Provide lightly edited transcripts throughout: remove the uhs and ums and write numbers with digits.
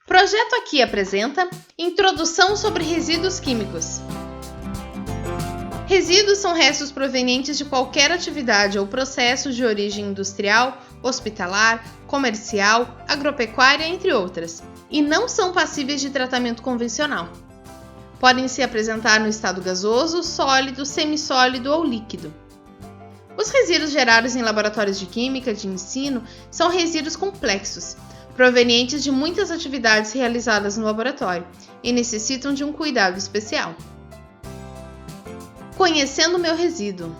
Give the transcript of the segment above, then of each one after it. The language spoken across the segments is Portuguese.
Projeto Aqui apresenta Introdução sobre resíduos químicos. Resíduos são restos provenientes de qualquer atividade ou processo de origem industrial, hospitalar, comercial, agropecuária, entre outras, e não são passíveis de tratamento convencional. Podem se apresentar no estado gasoso, sólido, semissólido ou líquido. Os resíduos gerados em laboratórios de química de ensino são resíduos complexos, provenientes de muitas atividades realizadas no laboratório e necessitam de um cuidado especial. Conhecendo o meu resíduo.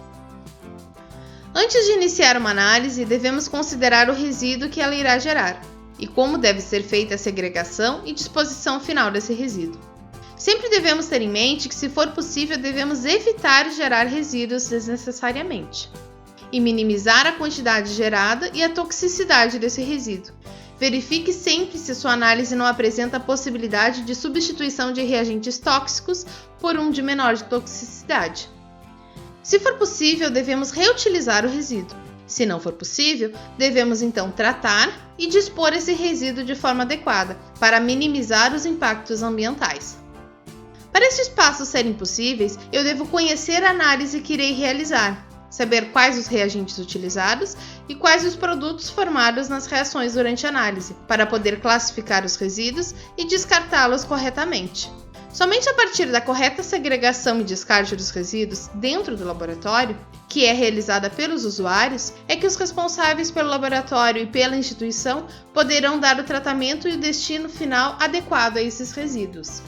Antes de iniciar uma análise, devemos considerar o resíduo que ela irá gerar e como deve ser feita a segregação e disposição final desse resíduo. Sempre devemos ter em mente que, se for possível, devemos evitar gerar resíduos desnecessariamente e minimizar a quantidade gerada e a toxicidade desse resíduo. Verifique sempre se sua análise não apresenta a possibilidade de substituição de reagentes tóxicos por um de menor toxicidade. Se for possível, devemos reutilizar o resíduo. Se não for possível, devemos então tratar e dispor esse resíduo de forma adequada para minimizar os impactos ambientais. Para estes passos serem possíveis, eu devo conhecer a análise que irei realizar, saber quais os reagentes utilizados e quais os produtos formados nas reações durante a análise, para poder classificar os resíduos e descartá-los corretamente. Somente a partir da correta segregação e descarte dos resíduos dentro do laboratório, que é realizada pelos usuários, é que os responsáveis pelo laboratório e pela instituição poderão dar o tratamento e o destino final adequado a esses resíduos.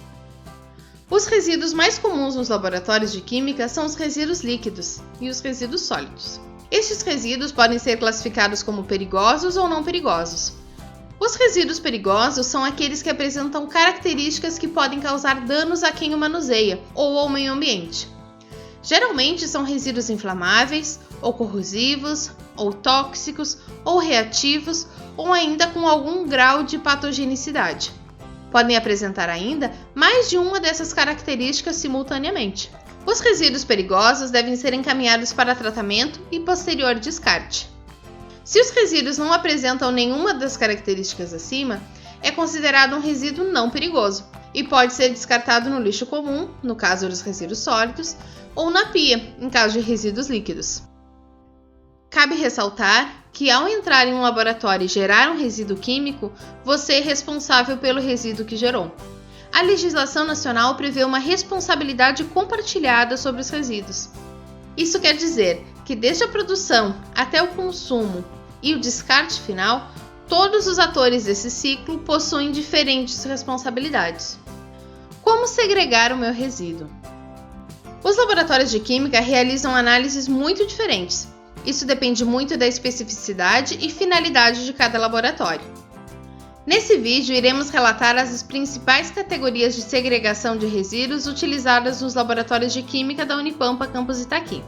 Os resíduos mais comuns nos laboratórios de química são os resíduos líquidos e os resíduos sólidos. Estes resíduos podem ser classificados como perigosos ou não perigosos. Os resíduos perigosos são aqueles que apresentam características que podem causar danos a quem o manuseia ou ao meio ambiente. Geralmente são resíduos inflamáveis, ou corrosivos, ou tóxicos, ou reativos, ou ainda com algum grau de patogenicidade. Podem apresentar ainda mais de uma dessas características simultaneamente. Os resíduos perigosos devem ser encaminhados para tratamento e posterior descarte. Se os resíduos não apresentam nenhuma das características acima, é considerado um resíduo não perigoso e pode ser descartado no lixo comum, no caso dos resíduos sólidos, ou na pia, em caso de resíduos líquidos. Cabe ressaltar que, ao entrar em um laboratório e gerar um resíduo químico, você é responsável pelo resíduo que gerou. A legislação nacional prevê uma responsabilidade compartilhada sobre os resíduos. Isso quer dizer que, desde a produção até o consumo e o descarte final, todos os atores desse ciclo possuem diferentes responsabilidades. Como segregar o meu resíduo? Os laboratórios de química realizam análises muito diferentes. Isso depende muito da especificidade e finalidade de cada laboratório. Nesse vídeo, iremos relatar as principais categorias de segregação de resíduos utilizadas nos laboratórios de química da Unipampa Campus Itaqui.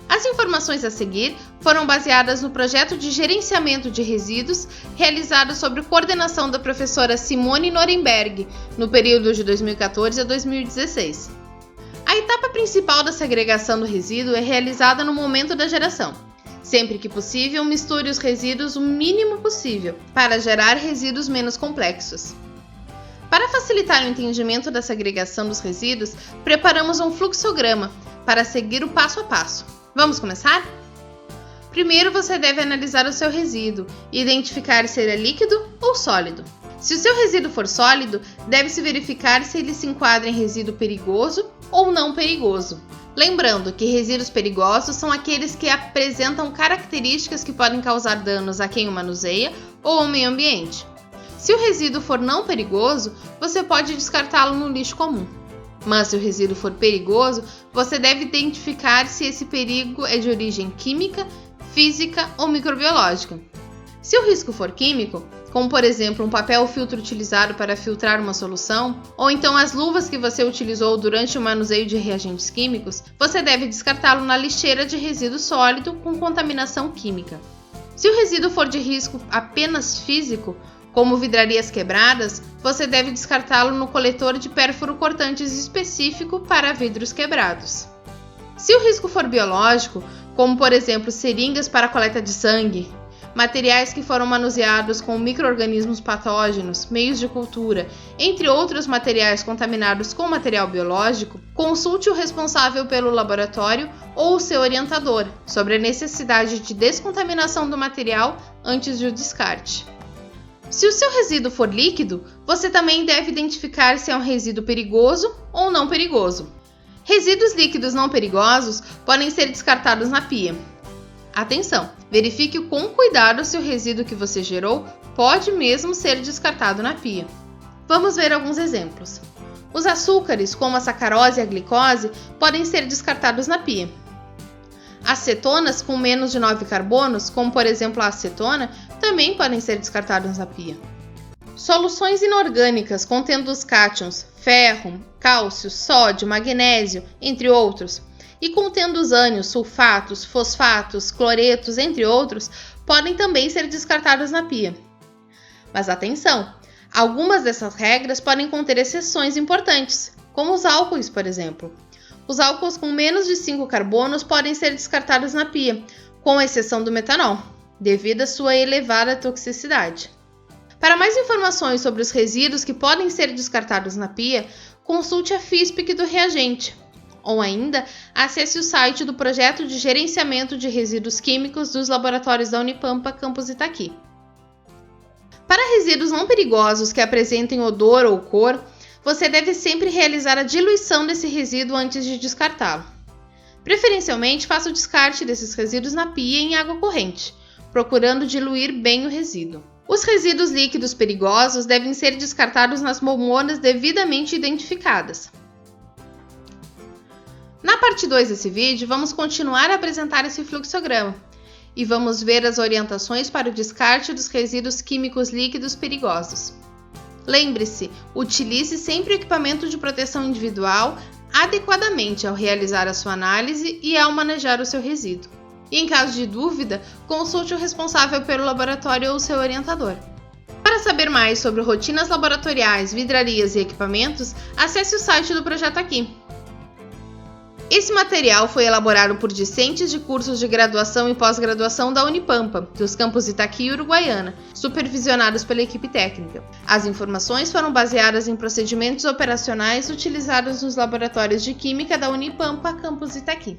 As informações a seguir foram baseadas no projeto de gerenciamento de resíduos realizado sob coordenação da professora Simone Norenberg, no período de 2014 a 2016. A etapa principal da segregação do resíduo é realizada no momento da geração. Sempre que possível, misture os resíduos o mínimo possível para gerar resíduos menos complexos. Para facilitar o entendimento da segregação dos resíduos, preparamos um fluxograma para seguir o passo a passo. Vamos começar? Primeiro, você deve analisar o seu resíduo e identificar se ele é líquido ou sólido. Se o seu resíduo for sólido, deve-se verificar se ele se enquadra em resíduo perigoso ou não perigoso. Lembrando que resíduos perigosos são aqueles que apresentam características que podem causar danos a quem o manuseia ou ao meio ambiente. Se o resíduo for não perigoso, você pode descartá-lo no lixo comum. Mas se o resíduo for perigoso, você deve identificar se esse perigo é de origem química, física ou microbiológica. Se o risco for químico, como por exemplo um papel filtro utilizado para filtrar uma solução, ou então as luvas que você utilizou durante o manuseio de reagentes químicos, você deve descartá-lo na lixeira de resíduo sólido com contaminação química. Se o resíduo for de risco apenas físico, como vidrarias quebradas, você deve descartá-lo no coletor de pérfuro cortantes específico para vidros quebrados. Se o risco for biológico, como por exemplo seringas para coleta de sangue, materiais que foram manuseados com micro-organismos patógenos, meios de cultura, entre outros materiais contaminados com material biológico, consulte o responsável pelo laboratório ou o seu orientador sobre a necessidade de descontaminação do material antes do descarte. Se o seu resíduo for líquido, você também deve identificar se é um resíduo perigoso ou não perigoso. Resíduos líquidos não perigosos podem ser descartados na pia. Atenção! Verifique com cuidado se o resíduo que você gerou pode mesmo ser descartado na pia. Vamos ver alguns exemplos. Os açúcares, como a sacarose e a glicose, podem ser descartados na pia. As cetonas com menos de 9 carbonos, como por exemplo a acetona, também podem ser descartadas na pia. Soluções inorgânicas contendo os cátions ferro, cálcio, sódio, magnésio, entre outros, e contendo os ânions, sulfatos, fosfatos, cloretos, entre outros, podem também ser descartados na pia. Mas atenção! Algumas dessas regras podem conter exceções importantes, como os álcoois, por exemplo. Os álcools com menos de 5 carbonos podem ser descartados na pia, com exceção do metanol, devido à sua elevada toxicidade. Para mais informações sobre os resíduos que podem ser descartados na pia, consulte a FISPIC do reagente, ou ainda acesse o site do Projeto de Gerenciamento de Resíduos Químicos dos Laboratórios da Unipampa, campus Itaqui. Para resíduos não perigosos que apresentem odor ou cor, você deve sempre realizar a diluição desse resíduo antes de descartá-lo. Preferencialmente, faça o descarte desses resíduos na pia em água corrente, procurando diluir bem o resíduo. Os resíduos líquidos perigosos devem ser descartados nas bombonas devidamente identificadas. Na parte 2 desse vídeo, vamos continuar a apresentar esse fluxograma e vamos ver as orientações para o descarte dos resíduos químicos líquidos perigosos. Lembre-se, utilize sempre o equipamento de proteção individual adequadamente ao realizar a sua análise e ao manejar o seu resíduo. E em caso de dúvida, consulte o responsável pelo laboratório ou seu orientador. Para saber mais sobre rotinas laboratoriais, vidrarias e equipamentos, acesse o site do Projeto Aqui. Esse material foi elaborado por discentes de cursos de graduação e pós-graduação da Unipampa, dos campos Itaqui e Uruguaiana, supervisionados pela equipe técnica. As informações foram baseadas em procedimentos operacionais utilizados nos laboratórios de Química da Unipampa, campus Itaqui.